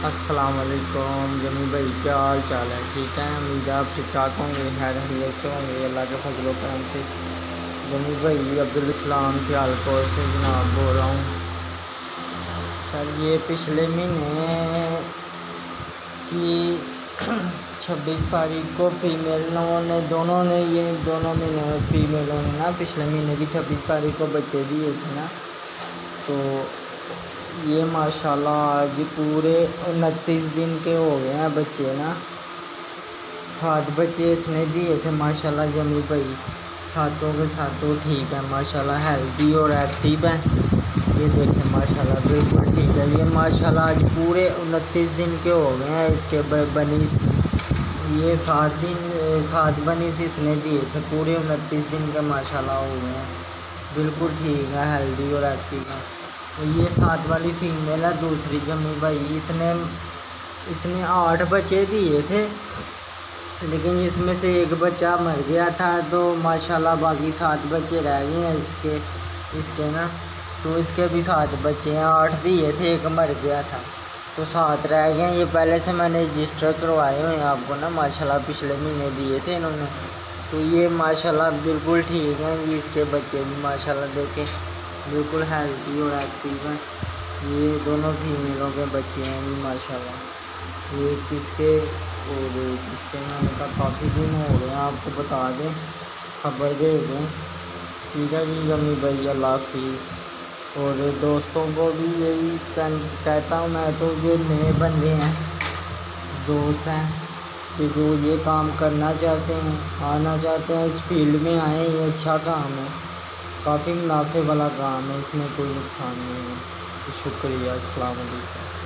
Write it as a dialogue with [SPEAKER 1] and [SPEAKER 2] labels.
[SPEAKER 1] السلام علیکم جمی بھائی، کیا حال چال ہے؟ ٹھیک ہے، امید ہے آپ ٹھیک ٹھاک ہوں گے، خیر خیریت سے ہوں گے اللہ کے فضل و کرم سے۔ جمی بھائی عبدالاسلام سے سیالکوٹ سے جناب بول رہا ہوں سر۔ یہ پچھلے مہینے کی 26 تاریخ کو فیمیلوں نے دونوں مہینے فیمیلوں نے نا پچھلے مہینے کی 26 تاریخ کو بچے دیے تھے نا، تو یہ ماشاءاللہ آج پورے 29 دن کے ہو گئے ہیں بچے نا۔ 7 بچے اس نے دیے تھے ماشاءاللہ جمی بھائی، ساتوں کے ساتوں ٹھیک ہے ماشاءاللہ، ہیلدی اور ایکٹیو ہیں۔ یہ دیکھیں ماشاءاللہ بالکل ٹھیک ہے، یہ ماشاءاللہ آج پورے 29 دن کے ہو گئے ہیں اس کے بنیس۔ یہ 7 بنیس اس نے دیے تھے، پورے 29 دن کے ماشاءاللہ ہو گئے ہیں، بالکل ٹھیک ہے، ہیلدی اور ایکٹیو ہے۔ یہ 7 والی فیمیل ہے دوسری جمی بھائی، اس نے 8 بچے دیے تھے، لیکن اس میں سے ایک بچہ مر گیا تھا، تو ماشاءاللہ باقی 7 بچے رہ گئے ہیں اس کے نا، تو اس کے بھی 7 بچے ہیں، 8 دیے تھے ایک مر گیا تھا، تو 7 رہ گئے ہیں۔ یہ پہلے سے میں نے رجسٹر کروائے ہوئے ہیں آپ کو نا ماشاءاللہ، پچھلے مہینے دیے تھے انہوں نے، تو یہ ماشاءاللہ بالکل ٹھیک ہیں۔ یہ اس کے بچے بھی ماشاءاللہ دیکھیں بالکل ہیلدی اور ایکٹیو ہیں۔ یہ دونوں فیمیلوں کے بچے ہیں جی ماشاءاللہ۔ یہ کس کے میں کا کافی دن ہو گئے ہیں، آپ کو بتا دیں، خبر دے دیں، ٹھیک ہے جی جمی بھائی، اللہ حافظ۔ اور دوستوں کو بھی یہی کہتا ہوں میں، تو جو نئے بندے ہیں دوست ہیں کہ جو یہ کام کرنا چاہتے ہیں، آنا چاہتے ہیں، اس فیلڈ میں آئیں، یہ اچھا کام ہے، کافی منافع والا کام ہے، اس میں کوئی نقصان نہیں ہے۔ شکریہ، السلام علیکم۔